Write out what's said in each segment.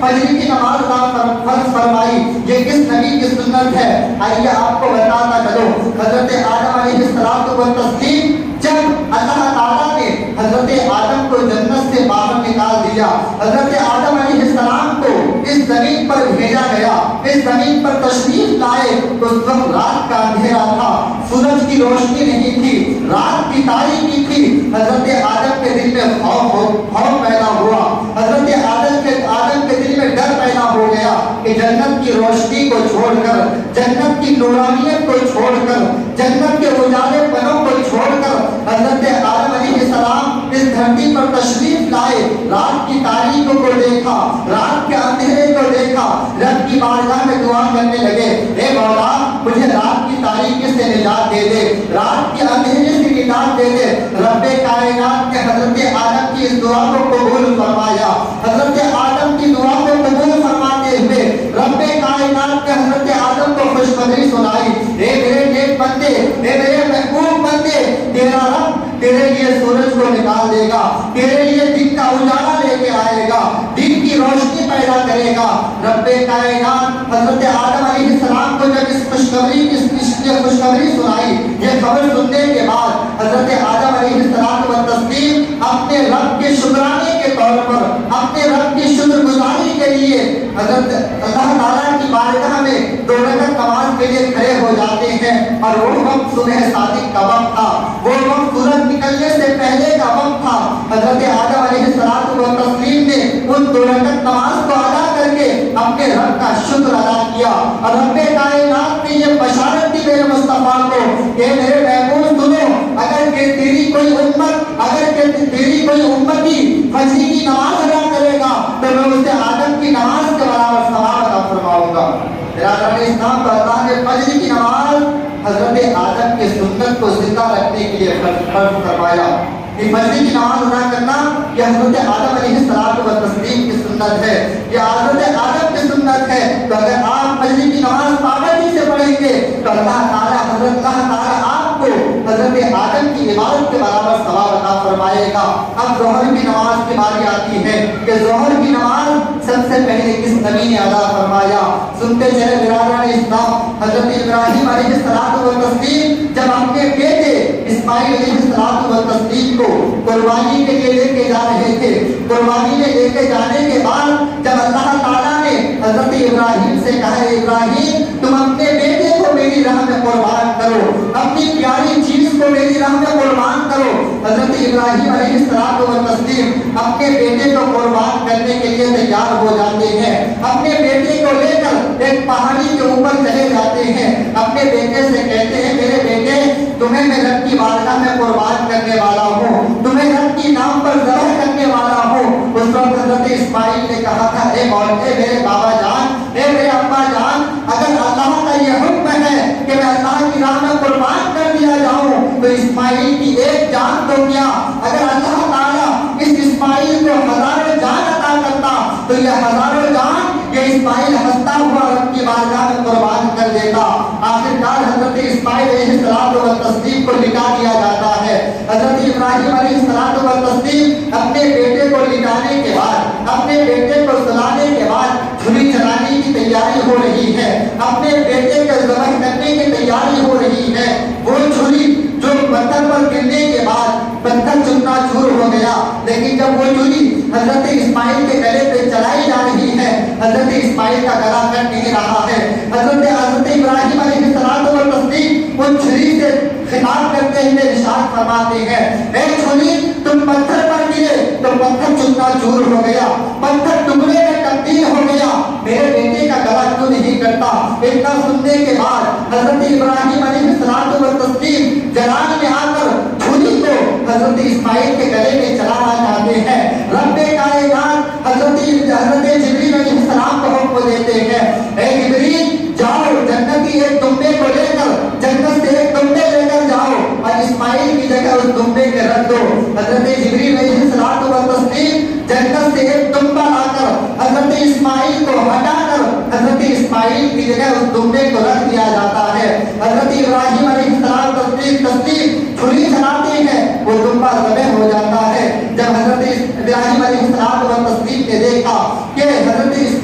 فجر کی نماز فرض فرمائی، یہ کس نبی کی سنت ہے؟ آئیے آپ کو بتاتا چلو، حضرت آدم علیہ السلام و تسلیم جب اللہ تعالیٰ نے حضرت آدم کو جنت سے باہر نکال دیا، حضرت آدم علیہ السلام کو اس زمین پر بھیجا گیا، اس زمین پر تشریف لائے تو اس وقت رات کا اندھیرا تھا، سورج کی روشنی نہیں تھی، رات کی تاریکی تھی۔ حضرت آدم کے دل میں خوف پیدا ہوا، حضرت آدم کے دل میں ڈر پیدا ہو گیا کہ جنت کی روشنی کو چھوڑ کر، جنت کی نورانیت کو چھوڑ کر، جنت کے اجالے پنوں کو چھوڑ کر حضرت آدم علیہ السلام اس دھرتی پر تشریف لائے، رات کی تاریکی کو دیکھا، رات کے اندھیرے کو دیکھا، رب کی بارگاہ میں دعا کرنے لگے، اے مولا مجھے رات کی تاریکی سے نجات دے دے، رات کے اندھیرے سے نجات دے دے۔ رب کائنات نے حضرت آدم کی اس دعا کو قبول فرمایا، حضرت آدم کی دعا کو قبول فرماتے ہوئے رب کائنات نے حضرت آدم کو خوشخبری سنائی، اے میرے نیک بندے، اے میرے محبوب بندے، تیرا رب تیرے لیے سورج کو نکال دے گا، تیرے لیے دن کا اجالا لے کے آئے گا، دن کی روشنی پیدا کرے گا۔ رب کائنات حضرت آدم علیہ السلام کو جب اس خوشخبری سنائی، یہ خبر سننے کے بعد حضرت آدم علیہ السلام و تسلیم اپنے رب کے شکرانے کے طور پر، اپنے رب کی شکر گزاری کے لیے حضرت اللہ تعالیٰ کی بارگاہ میں 2 رکعت نماز کے لیے کھڑے ہو جاتے ہیں، اور وہ وقت صبح صادق کا وقت تھا، وہ وقت سورج نکلنے سے پہلے کا وقت تھا۔ حضرت آدم علیہ السلام و تسلیم نے ان 2 رکعت نماز کو ادا کر کے اپنے رب کا شکر ادا کیا، اور رب کائنات نے یہ بشارت دی میرے مصطفیٰ کو کہ میرے محبوب سنو، اگر کہ تیری کوئی امت، اگر کہ تیری کوئی امتی فجر کی نماز ادا کرے گا تو میں اسے آدم کی نماز کے برابر ثواب عطا فرماؤں گا۔ برادران اسلام کو اللہ نے فجر کی نماز حضرت آدم کی سنت کو زندہ رکھنے کے لیے فرض فرمایا۔ یہ فجر کی نماز ادا کرنا یہ حضرت آدم علیہ السلام و تسلیم کی سنت ہے، یہ حضرت آدم کی سنت ہے۔ تو اگر آپ فجر کی نماز پابندی سے پڑھیں گے تو اللہ تعالیٰ آپ کو حضرت آدم کی عبادت کے برابر ثواب عطا فرمائے گا۔ اب ظہر کی نماز کی باری آتی ہے کہ ظہر کی نماز سب سے پہلے کس نبی نے ادا فرمایا؟ سنتے چلے برادران اسلام، حضرت ابراہیم علیہ السلام و تسلیم جب اپنے بیٹے اسماعیل علیہ السلام و تسلیم کو قربانی کے لیے لے کے جا رہے تھے، قربانی میں لے کے جانے کے بعد جب اللہ تعالیٰ نے حضرت ابراہیم سے کہا، ابراہیم تم اپنے بیٹے کو میری راہ میں قربان کرو، اپنی پیاری چیز کو میری راہ میں قربان کرو۔ حضرت ابراہیم علیہ السلام و تسلیم اپنے بیٹے کو قربان کرنے کے لیے تیار ہو جاتے ہیں، اپنے بیٹے کو لے کر ایک پہاڑی کے اوپر چلے جاتے ہیں، اپنے بیٹے سے کہتے ہیں میرے بیٹے تمہیں میں رب کی بارگاہ میں قربان کرنے والا ہوں، تمہیں رب کی نام پر ذبح کرنے والا ہوں۔ اس وقت حضرت اسماعیل نے کہا تھا، اے میرے بابا جان، اے میرے ابا جان، اگر اللہ کا یہ حکم ہے کہ میں اللہ کی راہ میں قربان کر دیا جاؤں تو اسماعیل کی ایک جان تو کیا، اگر اللہ تعالیٰ اس اسماعیل کو 1000 جان عطا کرتا تو یہ 1000 جان یہ اسماعیل ہنستا ہوا رب کی بارگاہ میں قربان کر دیتا۔ آخرکار حضرت اسماعیل علیہ السلام و تسلیم کو لٹا دیا جاتا ہے۔ حضرت ابراہیم علیہ السلام و تسلیم اپنے بیٹے کو لٹانے کے بعد، اپنے بیٹے کو سلانے کے بعد چھری چلانے کی تیاری ہو رہی ہے، اپنے بیٹے کو ذبح کرنے کی تیاری ہو رہی ہے۔ وہ چھری جو پتھر پر گرنے کے بعد پتھر چکنا چور ہو گیا، لیکن جب وہ چھری حضرت اسماعیل کے گلے پہ چلائی جا رہی ہے، حضرت اسماعیل کا گلا کٹ نہیں رہا ہے۔ حضرت ابراہیم علیہ السلام و تسلیم ان چھری سے خطاب کرتے ہوئے ارشاد فرماتے ہیں، اے چھری تم پتھر پر گرے تو پتھر چکنا چور ہو گیا، پتھر ٹکڑے میں تبدیل ہو گیا، میرے بیٹے کا گلا کیوں نہیں کٹتا؟ اتنا سننے کے بعد حضرت ابراہیم علیہ السلام و تسلیم جلال میں آ کر چھری کو حضرت اسماعیل کے گلے میں چلانا چاہتے ہیں۔ رب کائنات حضرت جبریل علیہ السلام کو حکم دیتے ہیں، اے جبریل جاؤ جنتی ایک دمبے کو لے کر، جنت سے ایک دمبے لے کر جاؤ اور اسماعیل کی جگہ اس دمبے کے رکھ دو۔ حضرت جبریل علیہ السلام و تسلیم جنت سے ایک دمبا لا کر حضرت اسماعیل کو ہٹا کر حضرت اسماعیل کی جگہ اس دمبے کو رکھ دیا جاتا ہے۔ حضرت ابراہیم علیہ السلام تسلیم چھری چلاتے ہیں، وہ دمبا ذبح ہو جاتا ہے۔ جب حضرت ابراہیم علیہ السلام و تسلیم نے دیکھا کہ حضرت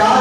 4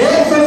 100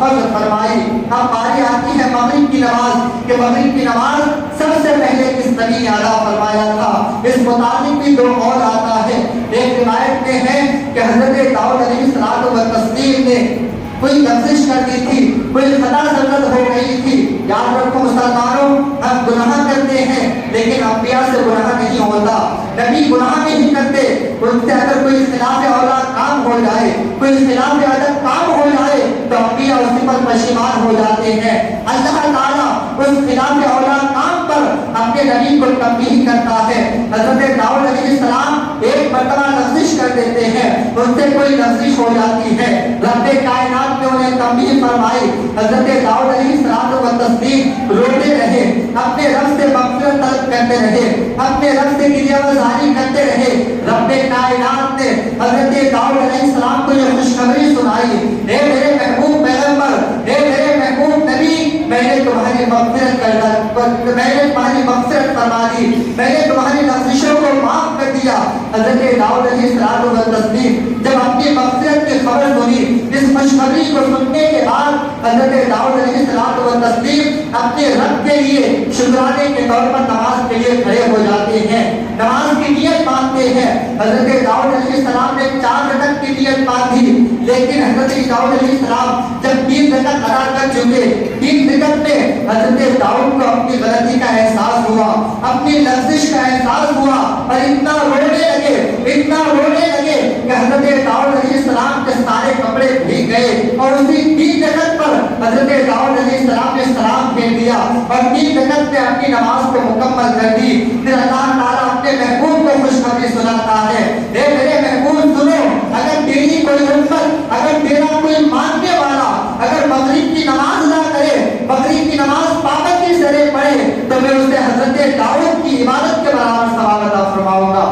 فرض فرمائی. اب باری آتی ہے مغرب کی نماز کہ مغرب کی نماز سب سے پہلے کس نبی نے ادا فرمایا تھا. اس متعلق بھی دو قول آتا ہے. ایک روایت میں ہے کہ حضرت داؤد علیہ السلام و تسلیم نے کوئی لفظش کر دی تھی, کوئی خطا زلت ہو گئی تھی. یاد رکھو مسلمانوں, ہم گناہ کرتے ہیں لیکن انبیاء سے گناہ نہیں ہوتا. نبی گناہ نہیں کرتے, ان سے اگر کوئی خلاف اولا کام ہو جائے, کوئی خلاف ادب کام ہو جائے تو انبیاء اسی پر پشیمان ہو جاتے ہیں. اللہ تعالیٰ اس خلاف اولا کام پر اپنے نبی کو تنبیہ کرتا ہے. حضرت داؤد علیہ السلام ایک مرتبہ لفظش کر دیتے ہیں, ان سے کوئی لفظش ہو جاتی ہے. رب کائنات نے انہیں تنبیہ فرمائی. حضرت داؤد علیہ السلام و تسلیم روتے رہے, اپنے رب سے مغفرت طلب کرتے رہے, اپنے رب سے گریہ وزاری کرتے رہے. رب کائنات نے حضرت داؤد علیہ السلام کو یہ خوشخبری سنائی, اے میرے محبوب پیغمبر, اے میرے محبوب نبی, میں نے تمہاری مغفرت فرما دی, میں نے تمہاری لفظشوں کو معاف کر دیا. حضرت داؤد علیہ السلام و تسلیم جب اپنی مغفرت کی خبر سنی, اس خوشخبری کو سننے کے بعد حضرت داؤد علیہ السلام و تسلیم اپنے رب کے لیے شکرانے کے طور پر نماز کے لیے کھڑے ہو جاتے ہیں, نماز کی نیت باندھتے ہیں. حضرت داؤد علیہ السلام نے 4 رکعت کی نیت باندھی, لیکن حضرت داؤد علیہ السلام جب 3 رکعت ادا کر چکے, 3 رکعت میں حضرت داؤد کو اپنی غلطی کا احساس ہوا, اپنی لفظش کا احساس ہوا, اور اتنا رونے لگے کہ حضرت داؤد علیہ السلام کے سارے کپڑے بھیگ گئے, اور اسی 3 رکعت پر حضرت داؤد علیہ السلام نے سلام پھیر دیا اور 3 رکعت میں اپنی نماز کو مکمل کر دی. پھر اللہ تعالیٰ اپنے محبوب کو خوشخبری سناتا ہے, اے میرے محبوب سنو, اگر تیری کوئی امت, اگر تیرا کوئی ماننے والا اگر مغرب کی نماز نہ کرے, مغرب کی نماز پابندی سے پڑھے, تو میں اسے حضرت داؤد کی عبادت کے برابر ثواب عطا فرماؤں گا.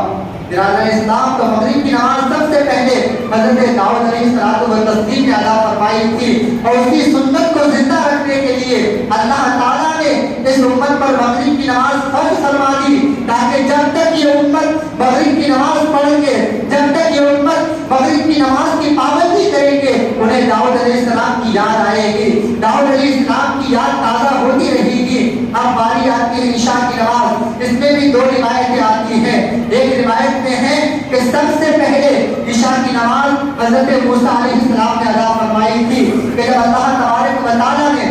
برادر اسلام, تو مغرب کی نماز سب سے پہلے حضرت داؤد علیہ السلام و تسلیم نے ادا فرمائی تھی, اور اس کی سنت کو زندہ رکھنے کے لیے اللہ تعالیٰ نے اس امت پر مغرب کی نماز فرض فرما دی, تاکہ جب تک یہ امت مغرب کی نماز پڑھیں گے, جب تک یہ امت مغرب کی نماز کی پابندی کریں گے, انہیں داؤد علیہ السلام کی یاد آئے گی, داؤد علیہ السلام کی یاد تازہ ہوتی رہے گی. اب باری آتی ہے عشاء کی نماز. اس میں بھی 2 روایتیں آتی ہیں. ایک روایت میں ہے کہ سب سے پہلے عشاء کی نماز حضرت موسیٰ علیہ السلام نے ادا فرمائی تھی, کہ جب اللہ تبارک و تعالیٰ نے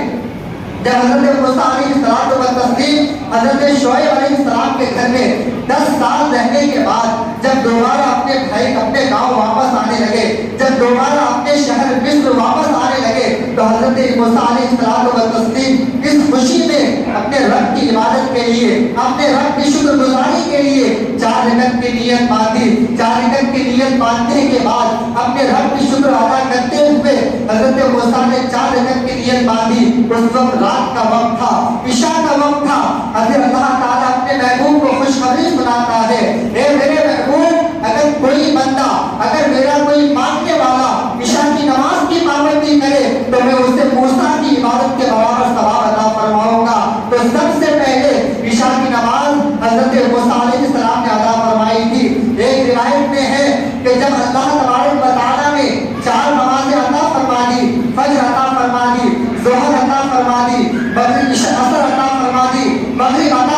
جب حضرت موسیٰ علیہ السلام و تسلیم حضرت شعیب علیہ السلام کے گھر میں 10 سال رہنے کے بعد جب دوبارہ اپنے بھائی اپنے گاؤں واپس آنے لگے, جب دوبارہ اپنے شہر مصر واپس آنے لگے, تو حضرت موسیٰ علیہ السلام و تسلیم اس خوشی میں اپنے رب کی عبادت کے لیے, اپنے رب کی شکر گزاری کے لیے 4 رکعت کی نیت باندھی. 4 رکعت کی نیت باندھنے کے بعد اپنے رب کی شکر ادا کرتے ہوئے حضرت موسیٰ نے 4 رکعت کی نیت باندھی. اس وقت رات کا وقت تھا, عشاء کا وقت تھا. حضرت اللہ تعالیٰ اپنے محبوب کو خوشخبری سناتا ہے, اے میرے محبوب, اگر کوئی بندہ, اگر میرا کوئی ماننے والا عشاء کی نماز کی پابندی کرے, تو میں اسے موسیٰ کی عبادت کے برابر ثواب عطا فرماؤں گا. تو سب سے پہلے عشاء کی نماز حضرت موسیٰ علیہ السلام نے ادا فرمائی تھی. ایک روایت میں ہے کہ جب اللہ تبارک و تعالیٰ نے 4 نمازیں عطا فرما دی, فجر عطا فرما دی, ظہر عطا فرما دی, عصر عطا فرما دی, مغرب عطا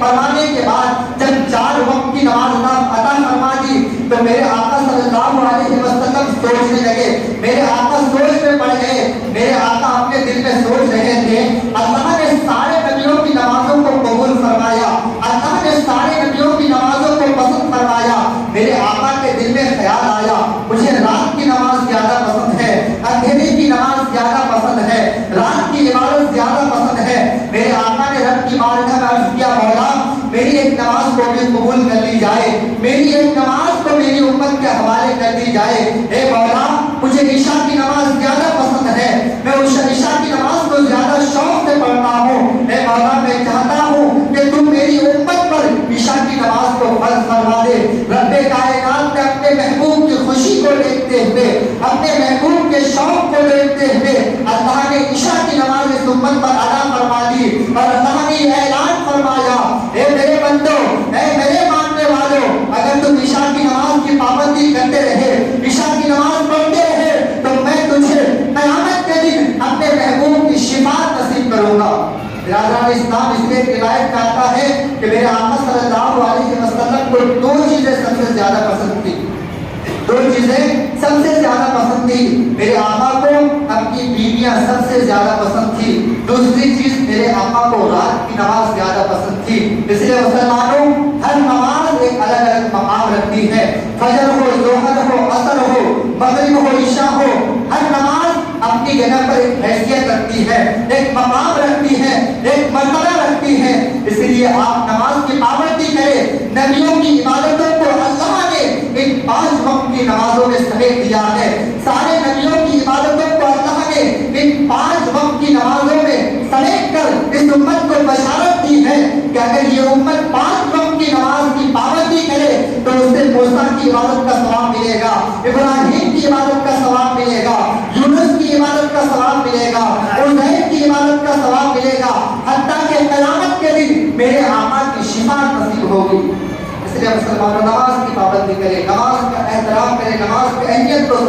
فرمانے کے بعد جب 4 وقت کی نماز عطا فرما دی, تو میرے آقا صلی اللہ علیہ وسلم سوچنے لگے, میرے آقا سوچ میں پڑ گئے. میرے آقا اپنے دل میں سوچ رہے تھے, اللہ نے سارے نبیوں کی نمازوں کو قبول فرمایا, اللہ نے سارے نبیوں کی نمازوں کو پسند فرمایا. میرے آقا کے دل میں خیال آیا, مجھے رات کی نماز زیادہ پسند ہے, اندھیرے کی نماز زیادہ پسند ہے, رات کی عبادت زیادہ پسند ہے. میرے آقا نے رب کی بارگاہ میں عرض کیا, مولا میری ایک نماز کو بھی قبول کر لی جائے, میری ایک نماز کو میری امت کے حوالے کر دی جائے. اے مولا, مجھے عشاء کی نماز زیادہ پسند ہے, میں اس عشاء کی نماز کو زیادہ شوق سے پڑھتا ہوں. اے مولا, میں چاہتا ہوں کہ تم میری امت پر عشاء کی نماز کو فرض فرما دے. رب کائنات نے اپنے محبوب کی خوشی کو دیکھتے ہوئے, اپنے محبوب کے شوق کو دیکھتے ہوئے اللہ نے عشاء کی نماز اس امت پر ادا فرما دی, اور اللہ نے اعلان فرمایا, اے میرے بندو, اے میرے ماننے والوں, اگر تم عشاء کی نماز کی پابندی کرتے رہے, عشاء کی نماز پڑھتے رہے, تو میں تجھے قیامت کے برادران اسلام، اس لیے روایت میں آتا ہے کہ میرے آقا صلی اللہ علیہ وسلم کو دو چیزیں سب سے زیادہ پسند تھی، دو چیزیں سب سے زیادہ پسند تھی۔ میرے آقا کو اپنی بیویاں سب سے زیادہ پسند تھی، دوسری چیز میرے آقا کو رات کی نماز زیادہ پسند تھی۔ اس لیے مسلمانوں، ہر نماز ایک الگ الگ مقام رکھتی ہے، فجر ہو، ظہر ہو، عصر ہو، مغرب ہو، عشاء ہو، ہر نماز اپنی جگہ پر ایک حیثیت رکھتی ہے، ایک مقام رکھتی ہے، ایک مرتبہ رکھتی ہے۔ اس لیے آپ نماز کی پابندی کریں۔ نبیوں کی عبادتوں کو اللہ نے ان 5 وقت کی نمازوں میں سمیٹ دیا ہے۔ سارے نبیوں کی عبادتوں کو اللہ نے ان 5 وقت کی نمازوں میں سمیٹ کر اس امت کو بشارت دی ہے کہ اگر یہ امت 5 وقت کی نماز کی پابندی کرے تو اس سے موسیٰ کی عبادت کا ثواب ملے گا، ابراہیم کی عبادت کا ثواب ملے گا، یونس کی عبادت کا ثواب ملے گا، عزیر کی عبادت کا ثواب ملے گا، حتیٰ کہ قیامت کے دن میرے آقا کی شفاعت نصیب ہوگی۔ اس لیے مسلمانوں، نماز کی پابندی کریں، نماز کا احترام کریں، نماز کی اہمیت کو